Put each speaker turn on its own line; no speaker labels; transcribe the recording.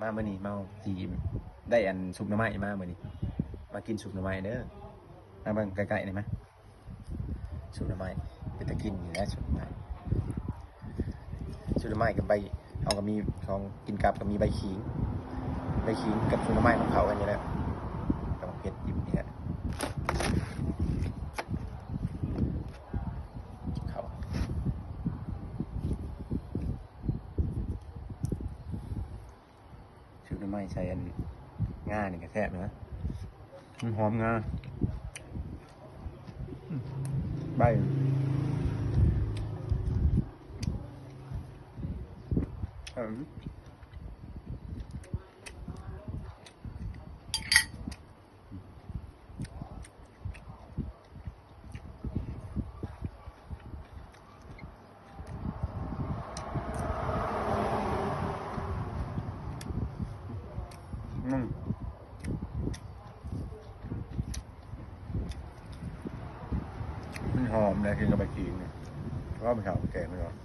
มาเมื่อนี้เมาทีมได้อันซุปหน่อไม้มาเมื่อนี้มากินซุปหน่อไม้เด้อมาเบิ่งใกล้ๆหน่อยมั้ยซุปหน่อไม้เป็นตะกินอยู่แล้วซุปหน่อไม้กับใบเอาก็มีของกินกับก็มีใบขิงกับซุปหน่อไม้มันเข้ากันอยู่แล้วกับเผ็ดอิ่มนี่แหละเข้าซุปหน่อไม้ใส่อันง่านี่ก็แซ่บนะมันหอมงาใบมันหอมเลยกินกับใบขิงเนี่ยก็ไม่ขาวแก่ไม่หรอก